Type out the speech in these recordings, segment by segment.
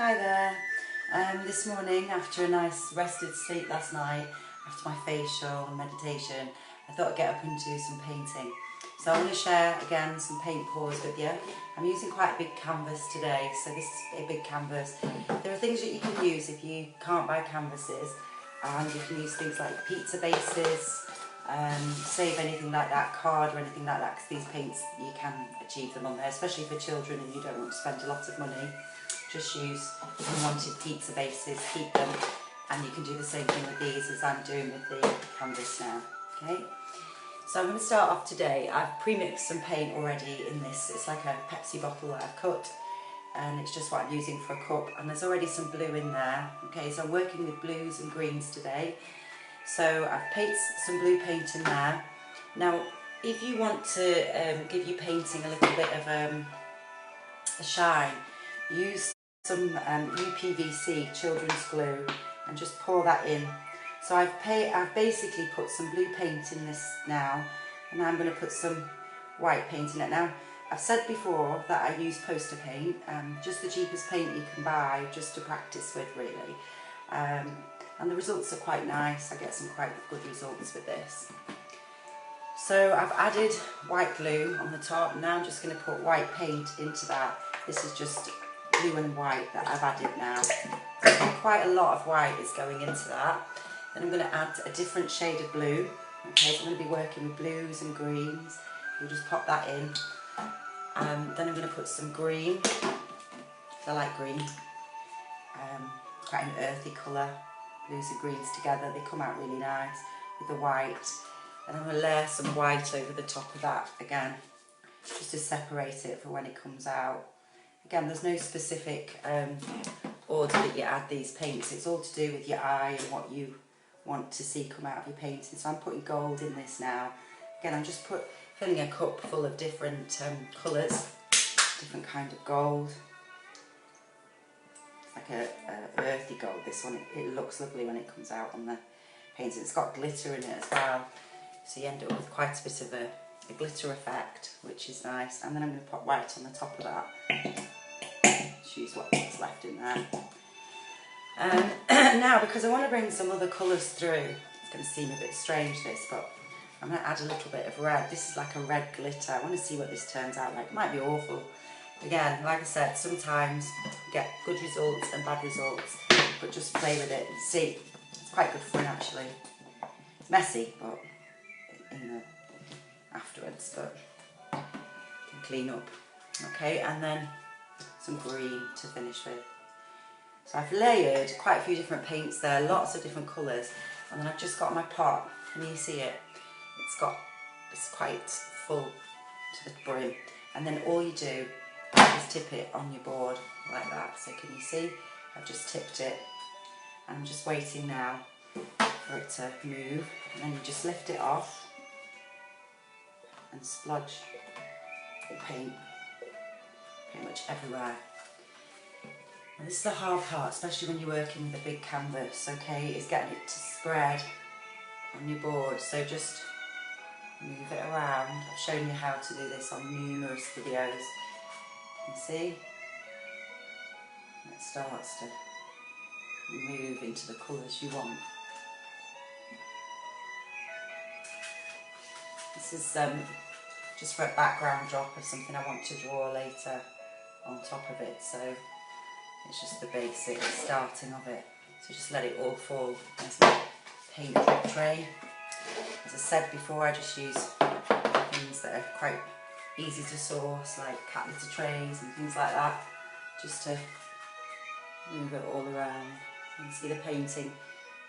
Hi there. This morning, after a nice rested sleep last night, after my facial and meditation, I thought I'd get up and do some painting. So I'm going to share again some paint pours with you. I'm using quite a big canvas today, so this is a big canvas. There are things that you can use if you can't buy canvases, and you can use things like pizza bases, save anything like that, card or anything like that, because these paints, you can achieve them on there, especially for children and you don't want to spend a lot of money. Just use unwanted pizza bases, keep them, and you can do the same thing with these as I'm doing with the canvas now. Okay, so I'm going to start off today. I've pre-mixed some paint already in this. It's like a Pepsi bottle that I've cut, and it's just what I'm using for a cup, and there's already some blue in there. Okay, so I'm working with blues and greens today. So I've painted some blue paint in there. Now, if you want to give your painting a little bit of a shine, use some UPVC children's glue and just pour that in. So I've basically put some blue paint in this now, and I'm going to put some white paint in it. Now, I've said before that I use poster paint, just the cheapest paint you can buy, just to practice with really. And the results are quite nice. I get some quite good results with this. So I've added white glue on the top. Now I'm just going to put white paint into that. This is just blue and white that I've added now. So quite a lot of white is going into that. Then I'm going to add a different shade of blue. Okay, so I'm going to be working with blues and greens. We'll just pop that in. Then I'm going to put some green. I like green. Quite an earthy colour. Blues and greens together, they come out really nice with the white. And I'm going to layer some white over the top of that again, just to separate it for when it comes out. Again, there's no specific order that you add these paints. It's all to do with your eye and what you want to see come out of your painting. So I'm putting gold in this now. Again, I'm just filling a cup full of different colours, different kind of gold. It's like a earthy gold, this one. It looks lovely when it comes out on the painting. It's got glitter in it as well, so you end up with quite a bit of a glitter effect, which is nice. And then I'm going to put white on the top of that. Just use what's left in there. Now, because I want to bring some other colours through, it's going to seem a bit strange this, but I'm going to add a little bit of red. This is like a red glitter. I want to see what this turns out like. It might be awful. Again, like I said, sometimes you get good results and bad results, but just play with it and see. It's quite good fun actually. Messy, but afterwards, but you can clean up. Okay, and then some green to finish with. So I've layered quite a few different paints there, lots of different colours, and then I've just got my pot. Can you see it? It's quite full to the brim, and then all you do is tip it on your board like that. So can you see? I've just tipped it. I'm just waiting now for it to move, and then you just lift it off and splodge the paint pretty much everywhere. And this is the hard part, especially when you're working with a big canvas, okay, is getting it to spread on your board. So just move it around. I've shown you how to do this on numerous videos. You can see it starts to move into the colours you want. This is just for a background drop of something I want to draw later on top of it, so it's just the basic starting of it. So just let it all fall. There's my paint drip tray. As I said before, I just use things that are quite easy to source, like cat litter trays and things like that, just to move it all around. You can see the painting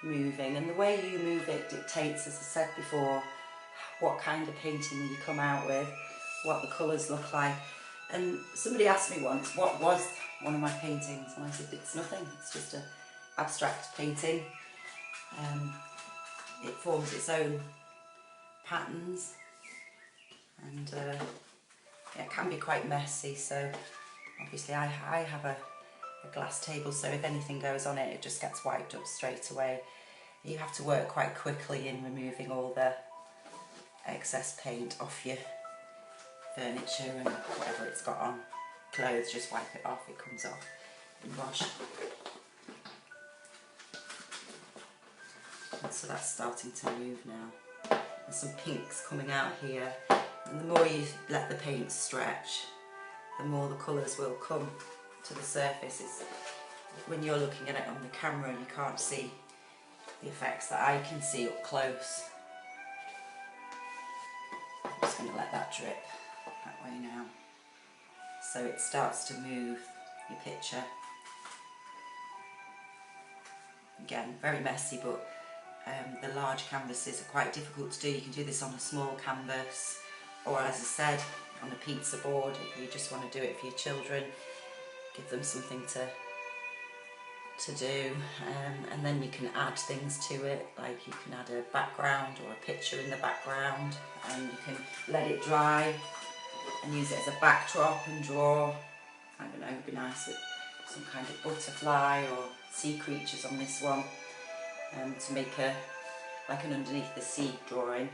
moving, and the way you move it dictates, as I said before, what kind of painting you come out with, what the colours look like. And somebody asked me once, what was one of my paintings? And I said, it's nothing, it's just an abstract painting. It forms its own patterns, and it can be quite messy, so obviously I have a glass table, so if anything goes on it, it just gets wiped up straight away. You have to work quite quickly in removing all the excess paint off your furniture and whatever it's got on. Clothes, just wipe it off, it comes off wash. And so that's starting to move now. There's some pinks coming out here, and the more you let the paint stretch, the more the colours will come to the surface. When you're looking at it on the camera, you can't see the effects that I can see up close. I'm just going to let that drip that way now. So it starts to move your picture. Again, very messy, but the large canvases are quite difficult to do. You can do this on a small canvas, or as I said, on a pizza board if you just want to do it for your children. Give them something to do, and then you can add things to it, like you can add a background or a picture in the background, and you can let it dry and use it as a backdrop and draw, I don't know, it would be nice with some kind of butterfly or sea creatures on this one, to make like an underneath the sea drawing.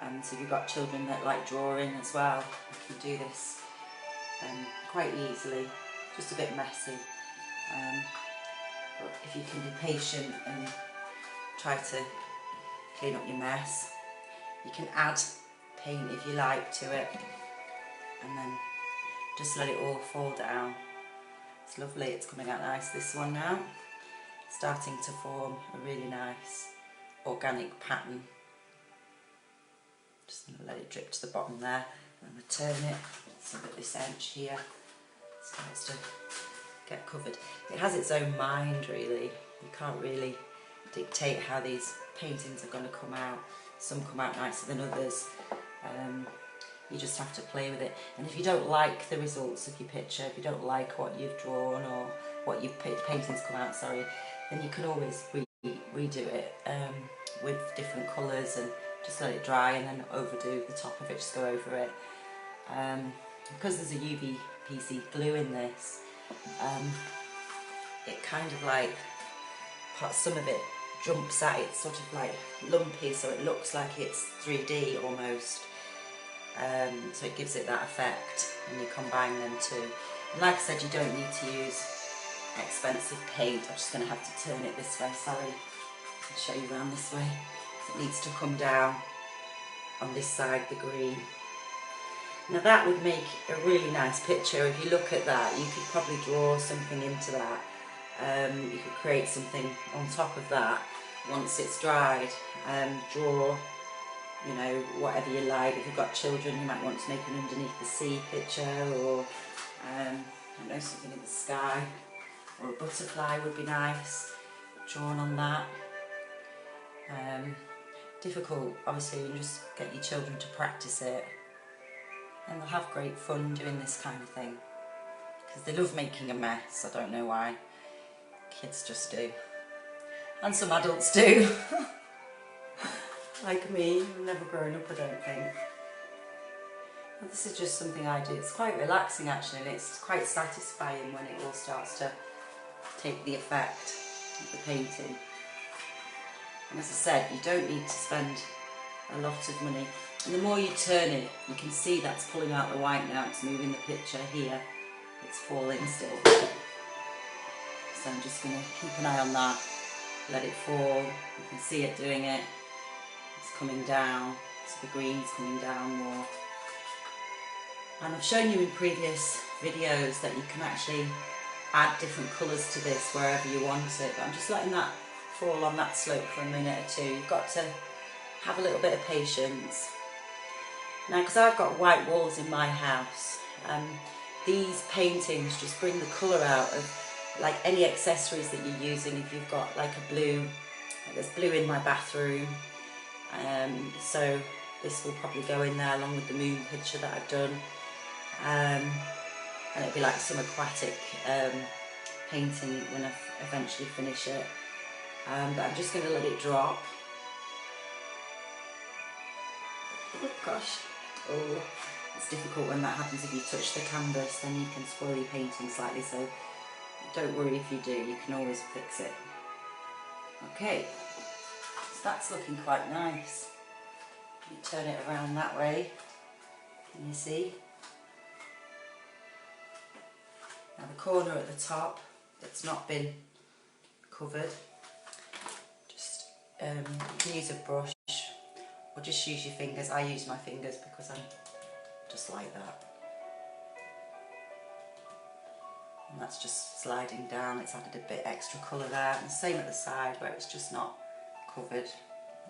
And so if you've got children that like drawing as well, you can do this quite easily, just a bit messy. But if you can be patient and try to clean up your mess, you can add paint if you like to it, and then just let it all fall down. It's lovely, it's coming out nice, this one now. It's starting to form a really nice organic pattern. Just going to let it drip to the bottom there, and I'm going to turn it so that this edge here starts to get covered. It has its own mind really. You can't really dictate how these paintings are going to come out. Some come out nicer than others. You just have to play with it. And if you don't like the results of your picture, if you don't like what you've drawn or what your paintings come out, sorry, then you can always redo it with different colours, and just let it dry and then overdo the top of it, just go over it. Because there's a UV-PC glue in this, it kind of like, some of it jumps at it, sort of like lumpy, so it looks like it's 3D almost. So it gives it that effect, and you combine them two. And like I said, you don't need to use expensive paint. I'm just going to have to turn it this way, sorry. I'll show you around this way. It needs to come down on this side, the green. Now that would make a really nice picture. If you look at that, you could probably draw something into that. You could create something on top of that once it's dried. Draw, you know, whatever you like. If you've got children, you might want to make an underneath the sea picture, or I don't know, something in the sky, or a butterfly would be nice, drawn on that. Difficult, obviously. You just get your children to practice it, and they'll have great fun doing this kind of thing, because they love making a mess. I don't know why. Kids just do, and some adults do. Like me, I've never grown up, I don't think. But this is just something I do. It's quite relaxing actually, and it's quite satisfying when it all starts to take the effect of the painting. And as I said, you don't need to spend a lot of money. And the more you turn it, you can see that's pulling out the white now. It's moving the picture here. It's falling still. So I'm just going to keep an eye on that. Let it fall. You can see it doing it. It's coming down. So the green's coming down more. And I've shown you in previous videos that you can actually add different colours to this wherever you want it. But I'm just letting that fall on that slope for a minute or two. You've got to have a little bit of patience. Now, because I've got white walls in my house, these paintings just bring the colour out of like any accessories that you're using. If you've got like a blue, like there's blue in my bathroom, so this will probably go in there along with the moon picture that I've done, and it'll be like some aquatic painting when I eventually finish it. But I'm just going to let it drop. Oh gosh, oh, it's difficult when that happens. If you touch the canvas, then you can spoil your painting slightly, so don't worry if you do, you can always fix it. Okay, so that's looking quite nice. You turn it around that way, can you see? Now the corner at the top that's not been covered, just you can use a brush or just use your fingers. I use my fingers because I'm just like that. And that's just sliding down. It's added a bit extra colour there. And the same at the side where it's just not covered.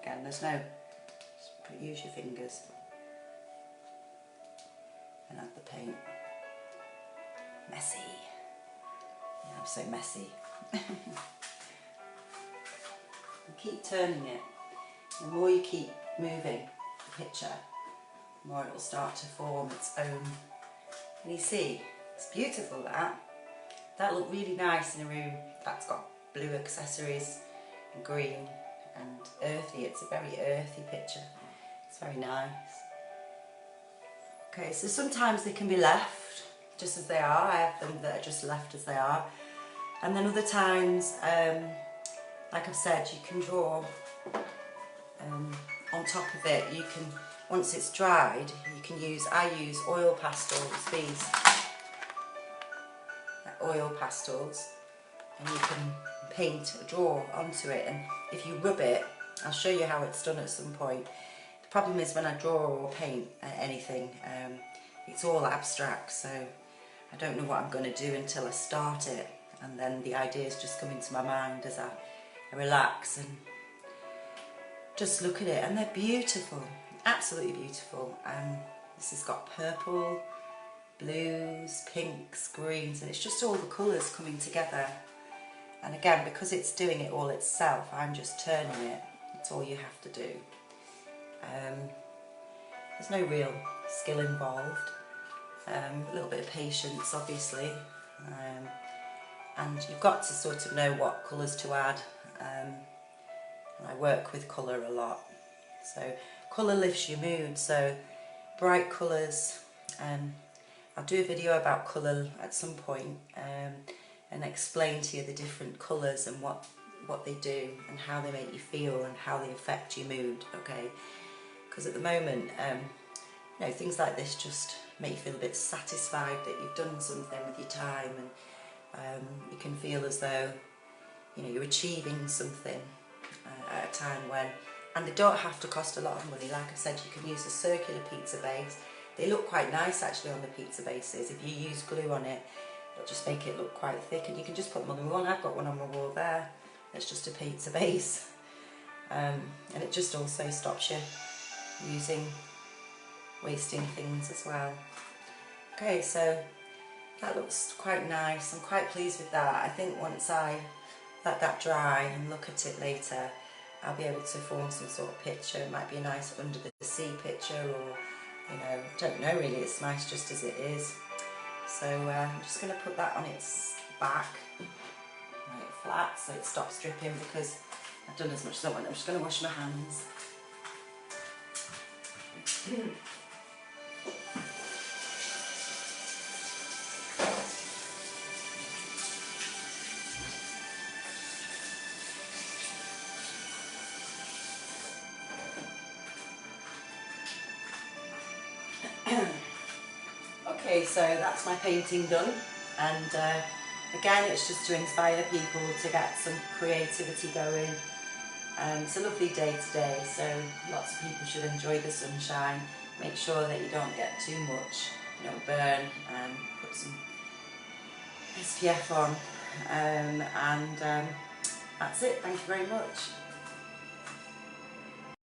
Again, there's no, just use your fingers and add the paint. Messy. Yeah, I'm so messy. Keep turning it. The more you keep moving the picture, the more it will start to form its own. Can you see? It's beautiful that. That looked really nice in a room that's got blue accessories and green and earthy. It's a very earthy picture. It's very nice. Okay, so sometimes they can be left just as they are. I have them that are just left as they are. And then other times, like I've said, you can draw on top of it. You can, once it's dried, you can use, I use oil pastels, these oil pastels, and you can paint or draw onto it. And if you rub it, I'll show you how it's done at some point. The problem is when I draw or paint anything, it's all abstract, so I don't know what I'm going to do until I start it, and then the ideas just come into my mind as I relax and just look at it. And they're beautiful, absolutely beautiful. This has got purple, blues, pinks, greens, and it's just all the colours coming together. And again, because it's doing it all itself, I'm just turning it. That's all you have to do. There's no real skill involved. A little bit of patience, obviously, and you've got to sort of know what colours to add. And I work with colour a lot, so colour lifts your mood. So bright colours. I'll do a video about colour at some point and explain to you the different colours and what they do and how they make you feel and how they affect your mood. Okay, because at the moment, you know, things like this just make you feel a bit satisfied that you've done something with your time, and you can feel as though, you know, you're achieving something at a time when, and they don't have to cost a lot of money. Like I said, you can use a circular pizza base. They look quite nice actually on the pizza bases. If you use glue on it, it'll just make it look quite thick, and you can just put them on the wall. I've got one on my wall there. It's just a pizza base, and it just also stops you wasting things as well. Okay, so that looks quite nice. I'm quite pleased with that. I think once I let that dry and look at it later, I'll be able to form some sort of picture. It might be a nice under the sea picture, or, you know, I don't know really. It's nice just as it is. So I'm just going to put that on its back, lay it flat so it stops dripping, because I've done as much as I want. I'm just going to wash my hands. Okay, so that's my painting done, and again, it's just to inspire people to get some creativity going. It's a lovely day today, so lots of people should enjoy the sunshine. Make sure that you don't get too much, you don't burn, and put some SPF on, and that's it. Thank you very much.